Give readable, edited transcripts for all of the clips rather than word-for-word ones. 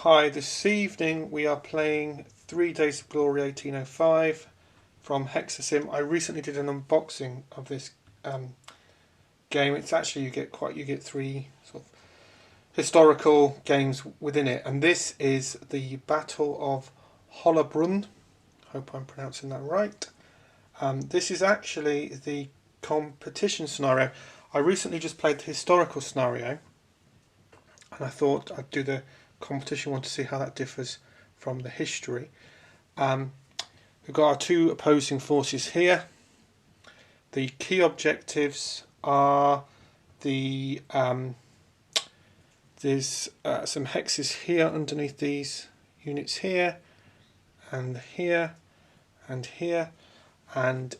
Hi, this evening we are playing 3 Days of Glory 1805 from Hexasim. I recently did an unboxing of this game. It's actually you get three sort of historical games within it, and this is the Battle of Hollabrunn. Hope I'm pronouncing that right. This is actually the competition scenario. I recently just played the historical scenario, and I thought I'd do the competition one to see how that differs from the history. We've got our two opposing forces here. The key objectives are there's some hexes here underneath these units here, and here, and here, and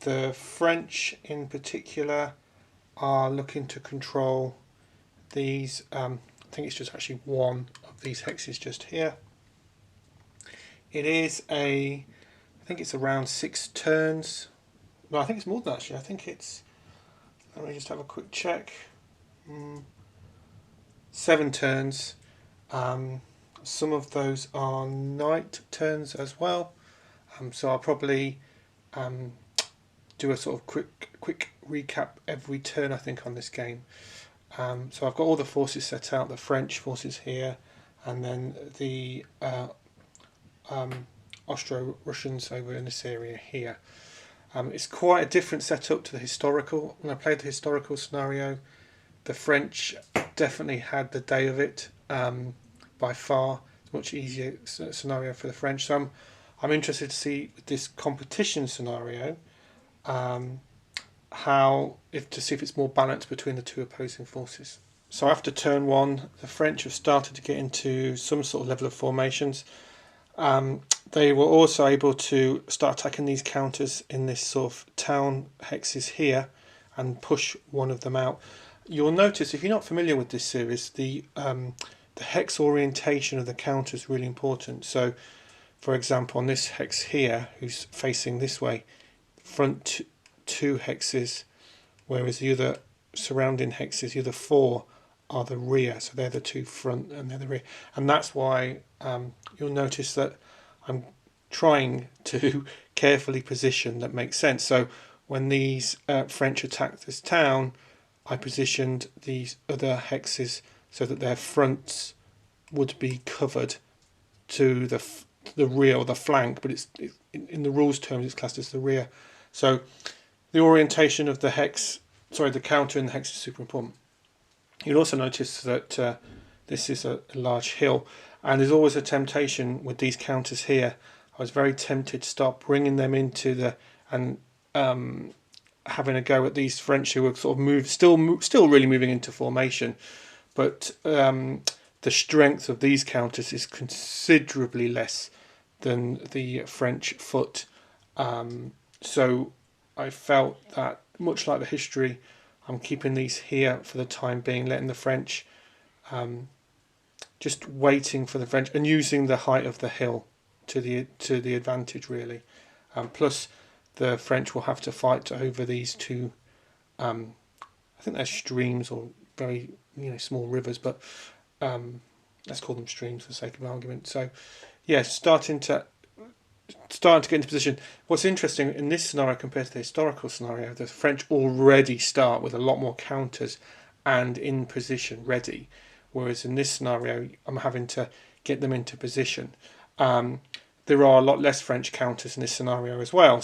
the French in particular are looking to control these. I think it's just actually one of these hexes just here. It is I think it's around 6 turns. No, I think it's more than that actually. I think it's, let me just have a quick check. 7 turns. Some of those are night turns as well. So I'll probably do a sort of quick recap every turn I think on this game. So I've got all the forces set out, the French forces here, and then the Austro-Russians over in this area here. It's quite a different setup to the historical. When I played the historical scenario, the French definitely had the day of it by far. It's a much easier scenario for the French. So I'm interested to see this competition scenario, to see if it's more balanced between the two opposing forces. So after turn 1, the French have started to get into some sort of level of formations. They were also able to start attacking these counters in this sort of town hexes here and push one of them out. You'll notice, if you're not familiar with this series, the hex orientation of the counter is really important. So, for example, on this hex here, who's facing this way, front 2 hexes, whereas the other surrounding hexes, the other 4 are the rear. So they're the 2 front and they're the rear. And that's why you'll notice that I'm trying to carefully position that makes sense. So when these French attacked this town, I positioned these other hexes so that their fronts would be covered to the rear or the flank, but it's in the rules terms it's classed as the rear. So the orientation of the counter in the hex is super important. You'll also notice that this is a large hill, and there's always a temptation with these counters here. I was very tempted to start bringing them into having a go at these French who were sort of still really moving into formation, but the strength of these counters is considerably less than the French foot. So I felt that, much like the history, I'm keeping these here for the time being, letting the French, just waiting for the French and using the height of the hill to the advantage really. Plus the French will have to fight over these two, I think they're streams or very small rivers, but let's call them streams for the sake of argument. So yeah, starting to get into position. What's interesting in this scenario compared to the historical scenario, the French already start with a lot more counters and in position ready, whereas in this scenario I'm having to get them into position. There are a lot less French counters in this scenario as well,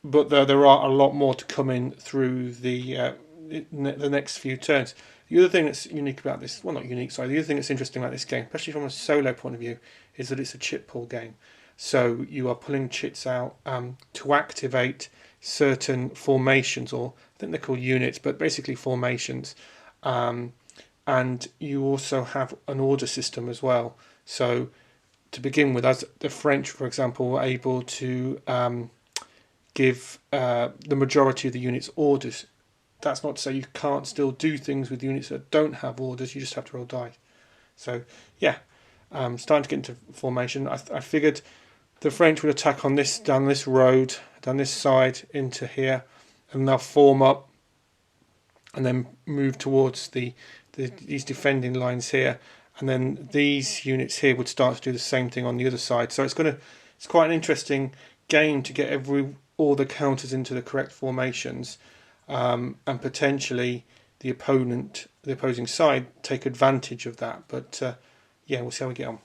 but there are a lot more to come in through the next few turns. The other thing that's unique about this, well, not unique, sorry, the other thing that's interesting about this game, especially from a solo point of view, is that it's a chit pull game. So you are pulling chits out to activate certain formations, or I think they're called units, but basically formations. And you also have an order system as well. So to begin with, as the French, for example, were able to give the majority of the units orders. That's not to say you can't still do things with units that don't have orders, you just have to roll dice. So yeah, starting to get into formation. I figured the French would attack down this road, down this side into here, and they'll form up and then move towards these defending lines here. and then these units here would start to do the same thing on the other side. So it's quite an interesting game to get all the counters into the correct formations, and potentially the opposing side take advantage of that. But yeah, we'll see how we get on.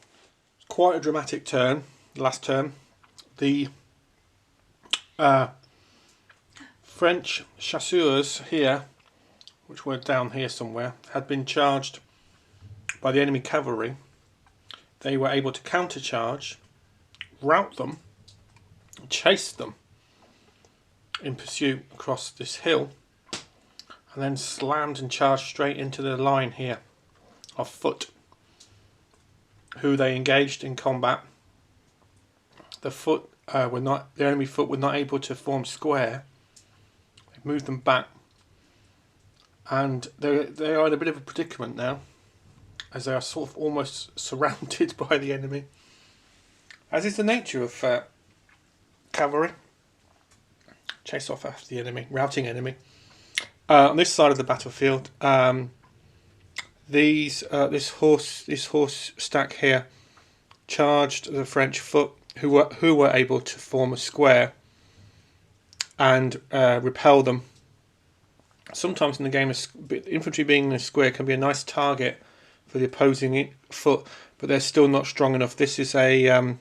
Quite a dramatic turn, last turn. The French chasseurs here, which were down here somewhere, had been charged by the enemy cavalry. They were able to countercharge, rout them, chase them in pursuit across this hill, and then slammed and charged straight into the line here of foot, who they engaged in combat. The enemy foot were not able to form square. They moved them back, and they are in a bit of a predicament now, as they are sort of almost surrounded by the enemy, as is the nature of cavalry. Chase off after the enemy, routing enemy. On this side of the battlefield, this horse stack here charged the French foot, who were able to form a square and repel them. Sometimes in the game, infantry being in a square can be a nice target for the opposing foot, but they're still not strong enough. This is a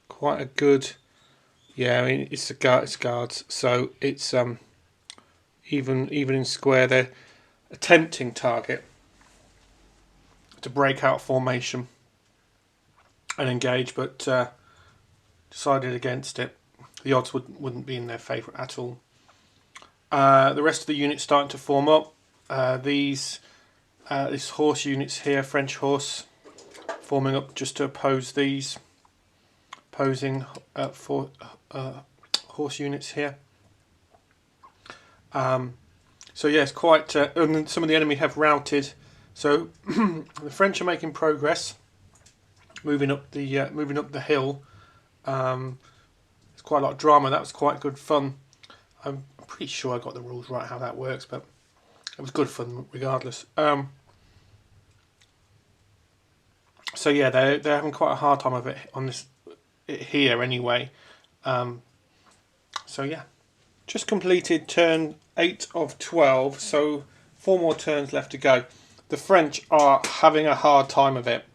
quite a good, yeah. I mean, it's guards, so it's even in square, they're a tempting target to break out formation and engage, but decided against it. The odds wouldn't be in their favour at all. The rest of the units starting to form up. This horse units here, French horse, forming up just to oppose these opposing horse units here. So yeah, it's quite. And some of the enemy have routed. So the French are making progress, moving up the hill. There's quite a lot of drama. That was quite good fun. I'm pretty sure I got the rules right how that works, but it was good fun regardless. So yeah, they're having quite a hard time of it on this here anyway. So yeah, just completed turn 8 of 12. So 4 more turns left to go. The French are having a hard time of it.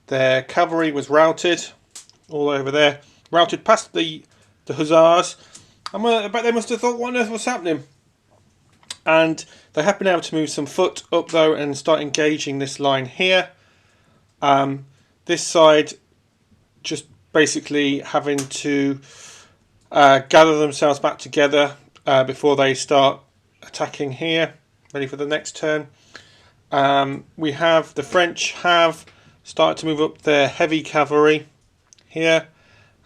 Their cavalry was routed all over there, routed past the hussars. I bet they must have thought, what on earth was happening? And they have been able to move some foot up though and start engaging this line here. This side just basically having to gather themselves back together before they start attacking here, ready for the next turn. The French have started to move up their heavy cavalry here,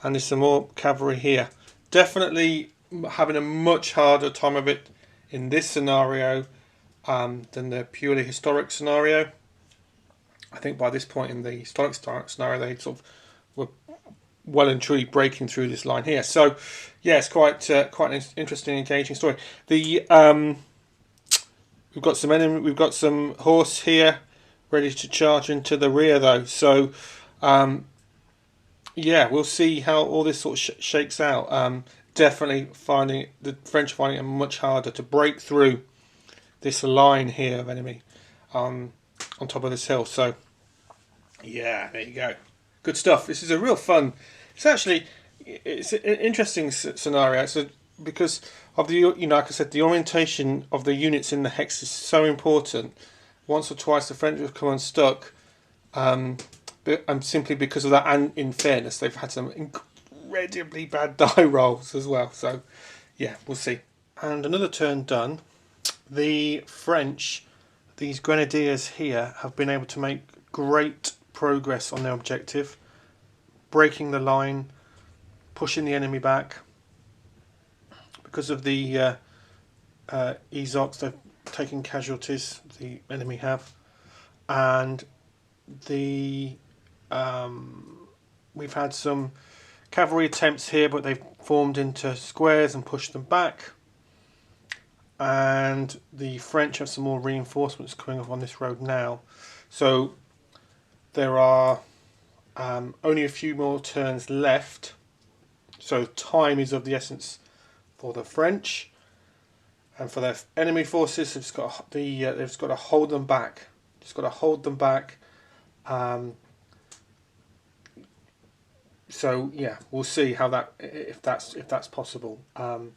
and there's some more cavalry here. Definitely having a much harder time of it in this scenario than the purely historic scenario. I think by this point in the historic scenario, they sort of were well and truly breaking through this line here. So, yeah, it's quite an interesting, engaging story. We've got some enemy. We've got some horse here, ready to charge into the rear, though. So, yeah, we'll see how all this sort of shakes out. Definitely the French finding it much harder to break through this line here of enemy on top of this hill. So, yeah, there you go. Good stuff. This is a real fun. It's an interesting scenario. Because of the, like I said, the orientation of the units in the hex is so important. Once or twice the French have come unstuck, and simply because of that, and in fairness, they've had some incredibly bad die rolls as well. So, yeah, we'll see. And another turn done. The French, these grenadiers here, have been able to make great progress on their objective, breaking the line, pushing the enemy back. Because of the Ezocs, they've taken casualties, the enemy have, and we've had some cavalry attempts here, but they've formed into squares and pushed them back. And the French have some more reinforcements coming up on this road now. So there are only a few more turns left, so time is of the essence for the French, and for their enemy forces, they've just got to hold them back. Just got to hold them back. So yeah, we'll see how that if that's possible. We'll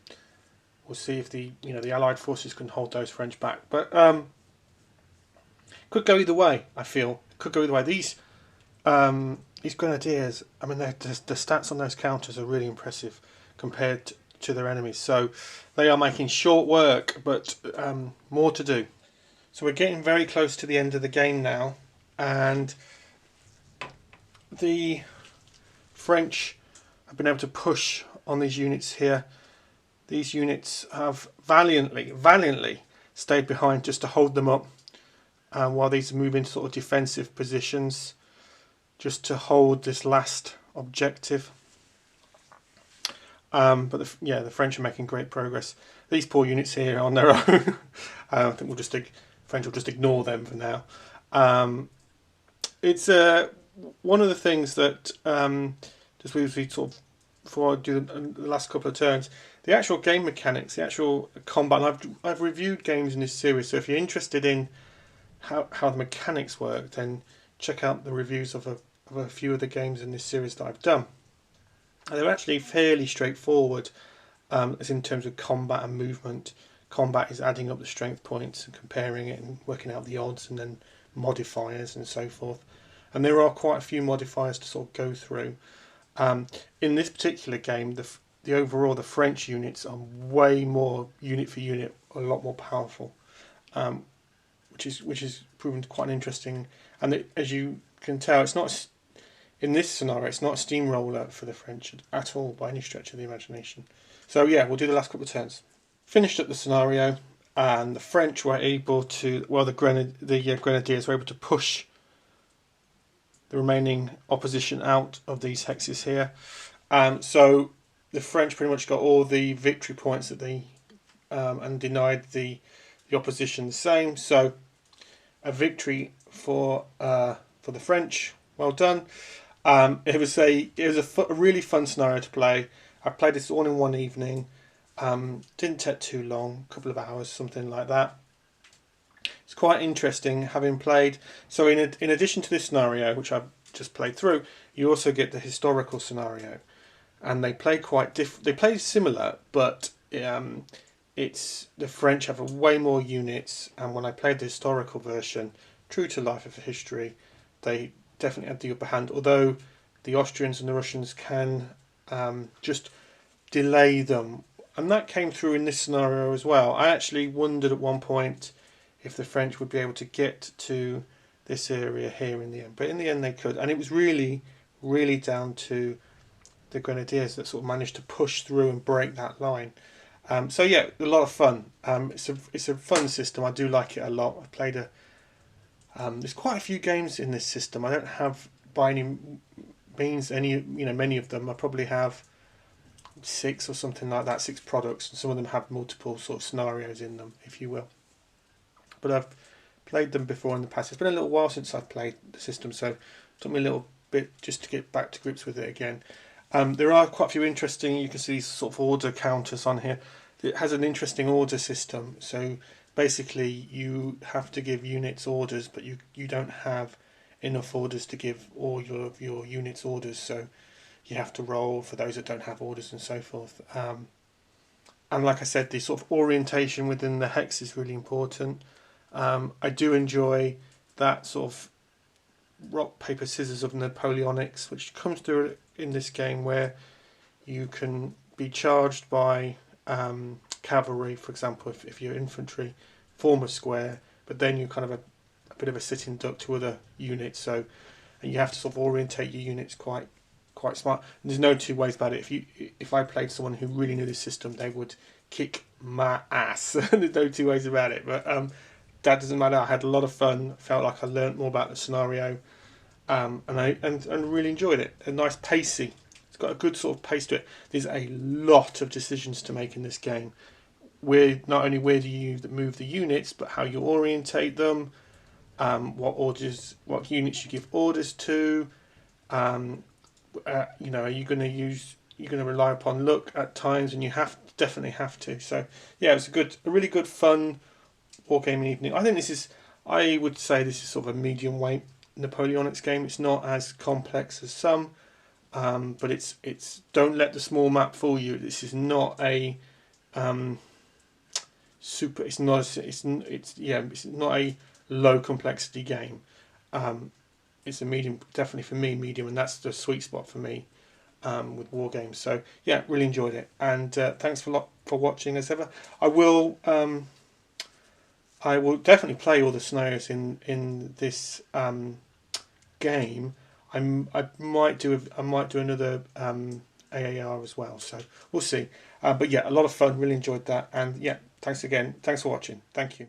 see if the Allied forces can hold those French back, but could go either way. I feel could go either way. These grenadiers, I mean, the stats on those counters are really impressive compared to their enemies. So they are making short work, but more to do. So we're getting very close to the end of the game now, and the French have been able to push on these units here. These units have valiantly stayed behind just to hold them up, while these move into sort of defensive positions just to hold this last objective. But the French are making great progress. These poor units here on their own, I think French will just ignore them for now. It's one of the things that just we sort of before I do the last couple of turns, the actual game mechanics, the actual combat. And I've reviewed games in this series, so if you're interested in how the mechanics work, then check out the reviews of a few of the games in this series that I've done. And they're actually fairly straightforward, as in terms of combat and movement. Combat is adding up the strength points and comparing it and working out the odds and then modifiers and so forth. And there are quite a few modifiers to sort of go through. In this particular game, the French units are way more unit for unit, a lot more powerful, which is proven quite interesting. And as you can tell, it's not in this scenario. It's not a steamroller for the French at all by any stretch of the imagination. So yeah, we'll do the last couple of turns. Finished up the scenario, and the French were able to, the Grenadiers were able to push the remaining opposition out of these hexes here. So the French pretty much got all the victory points that they and denied the opposition the same. So a victory for the French. Well done. It was a really fun scenario to play. I played this all in one evening. Didn't take too long, a couple of hours, something like that. It's quite interesting having played. So in addition to this scenario, which I've just played through, you also get the historical scenario, and they play they play similar, but it's the French have way more units. And when I played the historical version, true to life of history, they definitely had the upper hand. Although the Austrians and the Russians can just delay them, and that came through in this scenario as well. I actually wondered at one point if the French would be able to get to this area here in the end. But in the end they could. And it was really, really down to the Grenadiers that sort of managed to push through and break that line. So yeah, a lot of fun. It's a fun system. I do like it a lot. I've played there's quite a few games in this system. I don't have by any means many of them. I probably have 6 or something like that, 6 products, and some of them have multiple sort of scenarios in them, if you will. But I've played them before in the past. It's been a little while since I've played the system, so it took me a little bit just to get back to grips with it again. There are quite a few interesting, you can see these sort of order counters on here. It has an interesting order system, so basically you have to give units orders, but you don't have enough orders to give all your units orders, so you have to roll for those that don't have orders and so forth. And like I said, the sort of orientation within the hex is really important. I do enjoy that sort of rock, paper, scissors of Napoleonics, which comes through in this game, where you can be charged by cavalry, for example, if you're infantry, form a square, but then you're kind of a bit of a sitting duck to other units, and you have to sort of orientate your units quite smart. And there's no two ways about it. If I played someone who really knew this system, they would kick my ass. There's no two ways about it. But that doesn't matter. I had a lot of fun. Felt like I learnt more about the scenario, and really enjoyed it. A nice pacey. It's got a good sort of pace to it. There's a lot of decisions to make in this game. Not only where do you move the units, but how you orientate them. what units you give orders to. You know, are you going to you're going to rely upon luck at times, and you definitely have to. So yeah, it was a really good, fun wargaming evening. I would say this is sort of a medium weight Napoleonics game. It's not as complex as some, but it's don't let the small map fool you. This is not a super. It's not a low complexity game. It's a medium, definitely for me medium, and that's the sweet spot for me with war games. So yeah, really enjoyed it, and thanks for watching as ever. I will definitely play all the scenarios in this game. I might do another AAR as well. So we'll see. But yeah, a lot of fun. Really enjoyed that. And yeah, thanks again. Thanks for watching. Thank you.